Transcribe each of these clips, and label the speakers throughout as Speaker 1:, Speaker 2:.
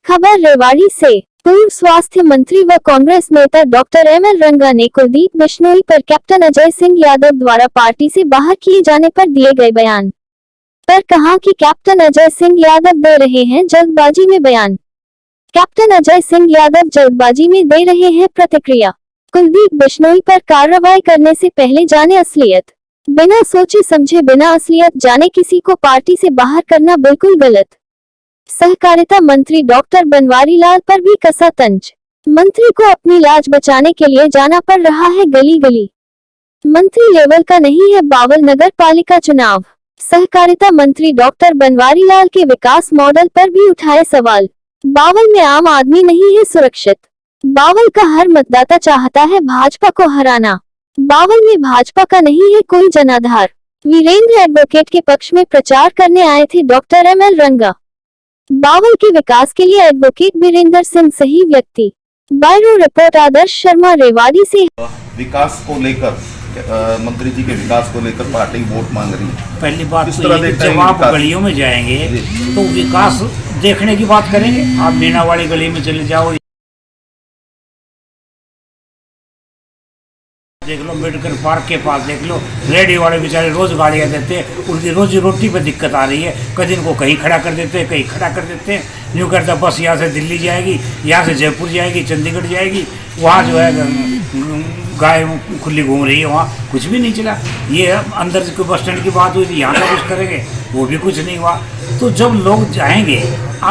Speaker 1: खबर रेवाड़ी से। पूर्व स्वास्थ्य मंत्री व कांग्रेस नेता डॉक्टर एमएल रंगा ने कुलदीप बिश्नोई पर कैप्टन अजय सिंह यादव द्वारा पार्टी से बाहर किए जाने पर दिए गए बयान पर कहा कि कैप्टन अजय सिंह यादव दे रहे हैं जल्दबाजी में बयान। कैप्टन अजय सिंह यादव जल्दबाजी में दे रहे हैं प्रतिक्रिया। कुलदीप बिश्नोई पर कार्रवाई करने से पहले जाने असलियत। बिना सोचे समझे बिना असलियत जाने किसी को पार्टी से बाहर करना बिल्कुल गलत। सहकारिता मंत्री डॉक्टर बनवारी लाल पर भी कसा तंज। मंत्री को अपनी लाज बचाने के लिए जाना पड़ रहा है गली गली। मंत्री लेवल का नहीं है बावल नगर पालिका चुनाव। सहकारिता मंत्री डॉक्टर बनवारी लाल के विकास मॉडल पर भी उठाए सवाल। बावल में आम आदमी नहीं है सुरक्षित। बावल का हर मतदाता चाहता है भाजपा को हराना। बावल में भाजपा का नहीं है कोई जनाधार। वीरेंद्र एडवोकेट के पक्ष में प्रचार करने आए थे डॉक्टर एमएल रंगा। बावल के विकास के लिए एडवोकेट वीरेंद्र सिंह सही व्यक्ति। ब्यूरो रिपोर्ट आदर्श शर्मा रेवाड़ी से।
Speaker 2: विकास को लेकर मंत्री जी के विकास को लेकर पार्टी वोट मांग रही है।
Speaker 3: पहली बात तो ये कि जब आप गलियों में जाएंगे तो विकास देखने की बात करेंगे। आप मीना वाली गली में चले जाओ, देख लो मेडिकल पार्क के पास देख लो, रेडियो वाले बेचारे रोज गाड़ियां देते हैं, उनकी रोजी रोटी पे दिक्कत आ रही है। कभी इनको कहीं खड़ा कर देते हैं, कहीं खड़ा कर देते हैं। न्यू करता बस यहाँ से दिल्ली जाएगी, यहाँ से जयपुर जाएगी, चंडीगढ़ जाएगी, वहाँ जो है गाय खुली घूम रही है, वहाँ कुछ भी नहीं चला। ये अंदर से बस स्टैंड की बात हुई थी, यहाँ का कुछ करेंगे, वो भी कुछ नहीं हुआ। तो जब लोग जाएंगे,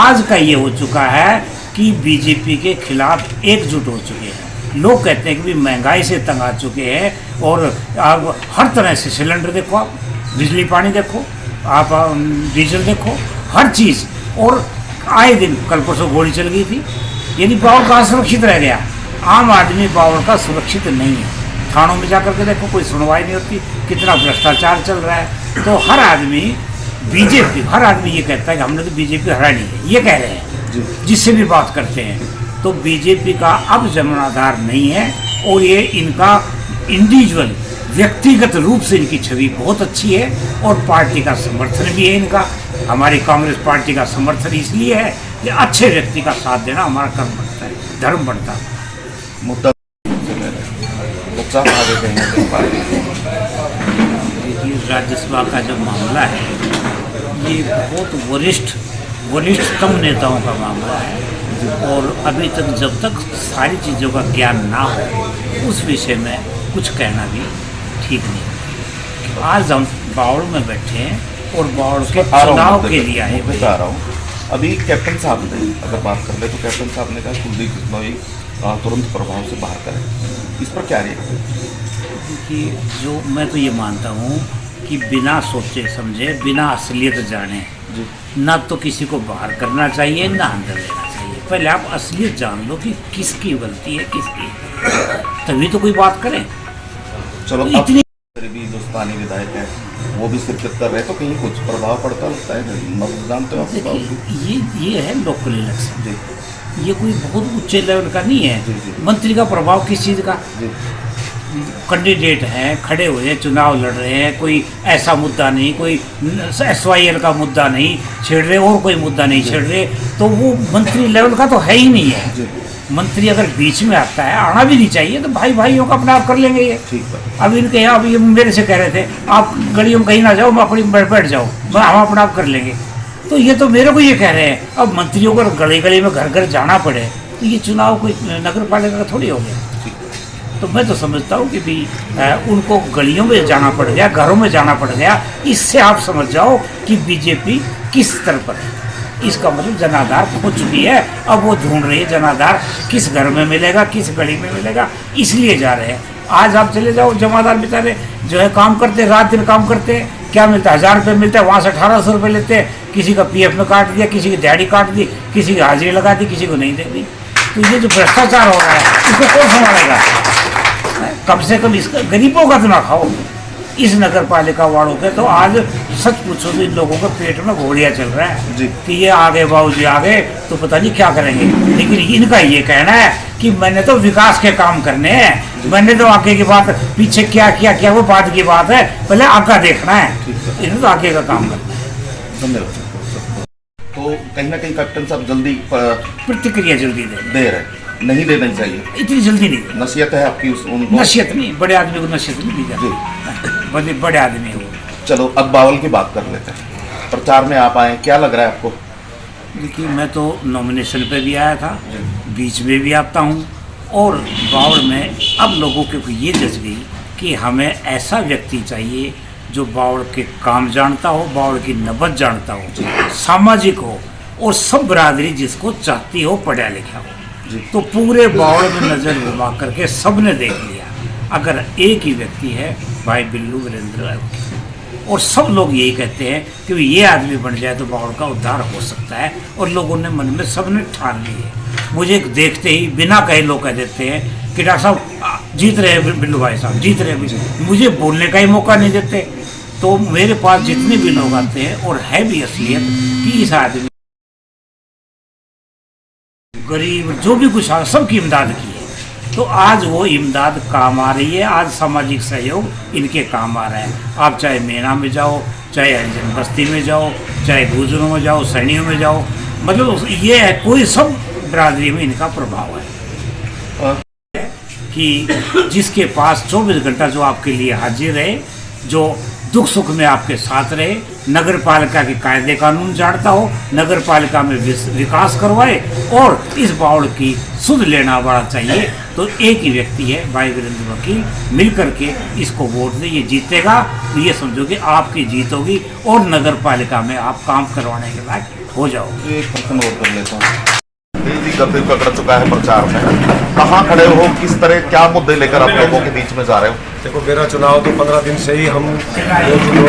Speaker 3: आज का ये हो चुका है कि बीजेपी के खिलाफ एकजुट हो चुके हैं। लोग कहते हैं कि महंगाई से तंग आ चुके हैं और आप हर तरह से सिलेंडर देखो, आप बिजली पानी देखो, आप डीजल देखो, हर चीज़। और आए दिन कल परसों गोली चल गई थी, यानी बावल का सुरक्षित रह गया। आम आदमी बावल का सुरक्षित नहीं है। थानों में जाकर के देखो, कोई सुनवाई नहीं होती, कितना भ्रष्टाचार चल रहा है। तो हर आदमी बीजेपी, हर आदमी ये कहता है कि हमने तो बीजेपी हरानी है, ये कह रहे हैं जिससे भी बात करते हैं। तो बीजेपी का अब जमानाधार नहीं है और ये इनका इंडिविजुअल व्यक्तिगत रूप से इनकी छवि बहुत अच्छी है और पार्टी का समर्थन भी है इनका। हमारी कांग्रेस पार्टी का समर्थन इसलिए है कि अच्छे व्यक्ति का साथ देना हमारा कर्म बनता है, धर्म बनता है।
Speaker 2: मुद्दा
Speaker 3: राज्यसभा का जो मामला है ये बहुत वरिष्ठतम नेताओं का मामला है और अभी तक जब तक सारी चीज़ों का ज्ञान ना हो उस विषय में कुछ कहना भी ठीक नहीं। आज हम बावड़ में बैठे हैं और बावड़ के चुनाव के लिए आए
Speaker 2: बता रहा हूँ। अभी कैप्टन साहब ने अगर बात कर ले तो कैप्टन साहब ने कहा कुलदीप बिश्नोई तुरंत प्रभाव से बाहर करें, इस पर क्या रिएक्शन?
Speaker 3: देखिए, जो मैं तो ये मानता हूँ कि बिना सोचे समझे, बिना असलियत जाने ना तो किसी को बाहर करना चाहिए ना अंदर लेना चाहिए। पहले आप असलियत जान लो कि किसकी गलती है, किसकी, तभी तो कोई बात करें।
Speaker 2: चलो
Speaker 3: तो इतनी
Speaker 2: भी जो स्थानीय विधायक है वो भी शिरकत कर रहे, तो कहीं कुछ प्रभाव पड़ता लगता है मतदान तो
Speaker 3: ये है लोकल इलेक्शन, ये कोई बहुत ऊंचे लेवल का नहीं है। मंत्री का प्रभाव किस चीज़ का? कैंडिडेट हैं, खड़े हुए हैं, चुनाव लड़ रहे हैं, कोई ऐसा मुद्दा नहीं, कोई SYL का मुद्दा नहीं छेड़ रहे और कोई मुद्दा नहीं छेड़ रहे, तो वो मंत्री लेवल का तो है ही नहीं है। मंत्री अगर बीच में आता है, आना भी नहीं चाहिए, तो भाई भाइयों का अपने आप कर लेंगे ये। अब इनके यहाँ अभी मेरे से कह रहे थे आप गलियों में कहीं ना जाओ, अपनी बैठ जाओ, हम अपने आप कर लेंगे। तो ये तो मेरे को ये कह रहे हैं। अब मंत्रियों को गली गली में घर घर जाना पड़े तो ये चुनाव कोई नगर पालिका का थोड़ी हो गया। तो मैं तो समझता हूँ कि भी उनको गलियों में जाना पड़ गया, घरों में जाना पड़ गया। इससे आप समझ जाओ कि बीजेपी किस स्तर पर है। इसका मतलब जनाधार पहुँच चुकी है। अब वो ढूंढ रही है जनाधार किस घर में मिलेगा, किस गली में मिलेगा, इसलिए जा रहे हैं। आज आप चले जाओ, जमादार बेचारे जो है काम करते, रात दिन काम करते, क्या मिलता है? 1000 रुपये मिलता है, वहाँ से 1800 रुपये लेते हैं। किसी का PF में काट दिया, किसी की दिहाड़ी काट दी, किसी की हाजिरी लगा दी, किसी को नहीं दे दी। तो ये जो भ्रष्टाचार हो रहा है इसको कौन संभालेगा? कम से कम इसका गरीबों का तो ना खाओ। इस नगर पालिका वालों के तो आज सच पूछो तो इन लोगों के पेट में घोड़िया चल रहा है कि ये आगे बाबूजी आगे तो पता नहीं क्या करेंगे। लेकिन इनका ये कहना है कि मैंने तो विकास के काम करने हैं, मैंने तो आगे की बात, पीछे क्या किया क्या वो बात की बात है, पहले आगे देखना है, इन्हें तो आगे का काम करना है।
Speaker 2: धन्यवाद। तो कहीं ना कहीं कैप्टन साहब जल्दी
Speaker 3: प्रतिक्रिया जल्दी
Speaker 2: दे रहे, नहीं देना चाहिए,
Speaker 3: इतनी जल्दी नहीं देना।
Speaker 2: नसीहत है आपकी उनको?
Speaker 3: नसीहत नहीं, बड़े आदमी को नसीहत नहीं दी जाती, बड़े आदमी हो।
Speaker 2: चलो अब बावल की बात कर लेते हैं। प्रचार में आप आए, क्या लग रहा है आपको?
Speaker 3: देखिए, मैं तो नॉमिनेशन पे भी आया था, बीच में भी आता हूँ, और बावड़ में अब लोगों के ये जच गई कि हमें ऐसा व्यक्ति चाहिए जो बावड़ के काम जानता हो, बावड़ की नबज जानता हो, सामाजिक हो, और सब बरादरी जिसको चाहती हो पढ़ा लिखा हो। तो पूरे बावड़ में नज़र घुमा करके सबने देख लिया, अगर एक ही व्यक्ति है भाई बिल्लू वीरेंद्र, और सब लोग यही कहते हैं कि ये आदमी बन जाए तो बावड़ का उद्धार हो सकता है, और लोगों ने मन में सबने ठान ली है। मुझे देखते ही बिना कहे लोग कह देते हैं कि डॉक्टर साहब जीत रहे हैं, बिल्लू भाई साहब जीत रहे हैं, मुझे बोलने का ही मौका नहीं देते। तो मेरे पास जितने भी लोग आते हैं, और है भी असलियत कि इस आदमी गरीब जो भी कुछ आ सबकी इमदाद की है, तो आज वो इमदाद काम आ रही है, आज सामाजिक सहयोग इनके काम आ रहा है। आप चाहे मेना में जाओ, चाहे हरिजन बस्ती में जाओ, चाहे गुजरों में जाओ, सैनियों में जाओ, मतलब ये है कोई सब बरादरी में इनका प्रभाव है कि जिसके पास 24 घंटा जो आपके लिए हाजिर रहे, जो दुख सुख में आपके साथ रहे, नगर पालिका के कायदे कानून जानता हो, नगर पालिका में विकास करवाए, और इस बावड़ की सुध लेना बड़ा चाहिए। तो एक ही व्यक्ति है भाई वीरेंद्र वकील, मिल करके इसको वोट दे, ये जीतेगा तो ये समझो कि आपकी जीत होगी, और नगर पालिका में आप काम करवाने के लायक हो जाओगे।
Speaker 2: एक प्रश्न और कर लेता हूँ। जी गति पकड़ चुका है प्रचार में, कहाँ खड़े हो, किस तरह क्या मुद्दे लेकर आप लोगों के बीच में जा रहे हो?
Speaker 4: देखो, मेरा चुनाव तो 15 दिन से ही हम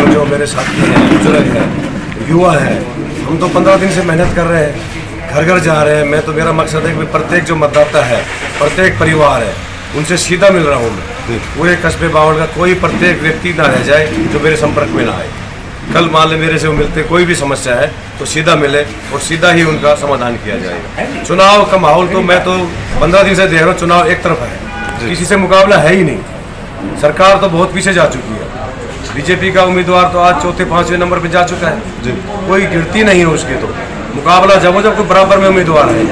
Speaker 4: जो मेरे साथी हैं, बुजुर्ग हैं, युवा हैं, हम तो 15 दिन से मेहनत कर रहे हैं, घर घर जा रहे हैं। मैं तो मेरा मकसद है कि प्रत्येक जो मतदाता है, प्रत्येक परिवार है, उनसे सीधा मिल रहा हूँ मैं। पूरे कस्बे बावड़ का कोई प्रत्येक व्यक्ति ना रह जाए जो मेरे संपर्क में ना आए। कल मान ले मेरे से वो मिलते, कोई भी समस्या है तो सीधा मिले और सीधा ही उनका समाधान किया जाएगा। चुनाव का माहौल तो मैं तो 15 दिन से देख रहा हूँ, चुनाव एक तरफ है, किसी से मुकाबला है ही नहीं। सरकार तो बहुत पीछे जा चुकी है, बीजेपी का उम्मीदवार तो आज चौथे 5वें नंबर पे जा चुका है, कोई गिनती नहीं है उसकी। तो मुकाबला जब कोई बराबर में उम्मीदवार है,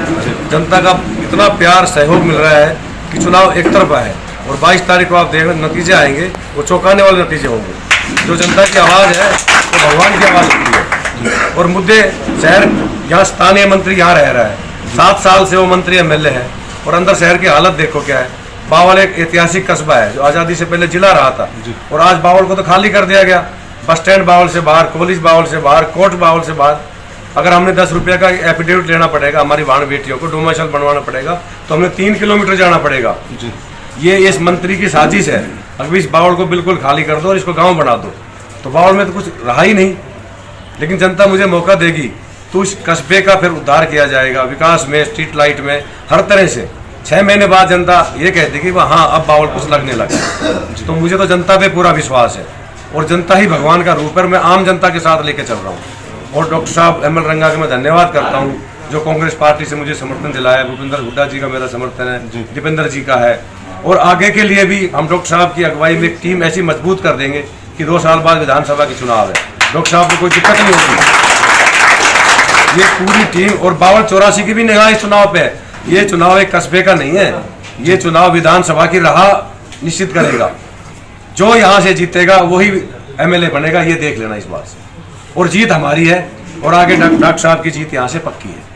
Speaker 4: जनता का इतना प्यार सहयोग मिल रहा है कि चुनाव एक तरफा है। और 22 तारीख को आप देख नतीजे आएंगे, वो चौंकाने वाले नतीजे होंगे। जो जनता की आवाज़ है वो भगवान की आवाज़ होती है। और मुद्दे शहर, यहाँ स्थानीय मंत्री यहाँ रह रहा है, 7 साल से वो मंत्री एमएलए है, और अंदर शहर की हालत देखो क्या है। बावल एक ऐतिहासिक कस्बा है जो आज़ादी से पहले जिला रहा था, और आज बावल को तो खाली कर दिया गया। बस स्टैंड बावल से बाहर, कॉलेज बावल से बाहर, कोर्ट बावल से बाहर। अगर हमने 10 रुपये का एफिडेविट लेना पड़ेगा, हमारी बहन बेटियों को डोमिसाइल बनवाना पड़ेगा, तो हमें 3 किलोमीटर जाना पड़ेगा। ये इस मंत्री की साजिश है, अगर इस बावल को बिल्कुल खाली कर दो और इसको गांव बना दो, तो बावल में तो कुछ रहा ही नहीं। लेकिन जनता मुझे मौका देगी तो इस कस्बे का फिर उद्धार किया जाएगा, विकास में, स्ट्रीट लाइट में, हर तरह से। 6 महीने बाद जनता ये कहती कि हाँ अब बावल कुछ लगने लगा। तो मुझे तो जनता पे पूरा विश्वास है, और जनता ही भगवान का रूप है। मैं आम जनता के साथ लेके चल रहा हूँ, और डॉक्टर साहब एमएल रंगा का मैं धन्यवाद करता हूँ जो कांग्रेस पार्टी से मुझे समर्थन दिलाया। भूपेंद्र हुड्डा जी का मेरा समर्थन है, दीपेंद्र जी का है, और आगे के लिए भी हम डॉक्टर साहब की अगुवाई में एक टीम ऐसी मजबूत कर देंगे कि 2 साल बाद विधानसभा के चुनाव है, डॉक्टर साहब को कोई दिक्कत नहीं होगी। ये पूरी टीम, और बावल 84 की भी निगाह इस चुनाव पे है। ये चुनाव एक कस्बे का नहीं है, ये चुनाव विधानसभा की राह निश्चित करेगा। जो यहाँ से जीतेगा वही एमएलए बनेगा, ये देख लेना इस बात से। और जीत हमारी है, और आगे डॉक्टर साहब की जीत यहाँ से पक्की है।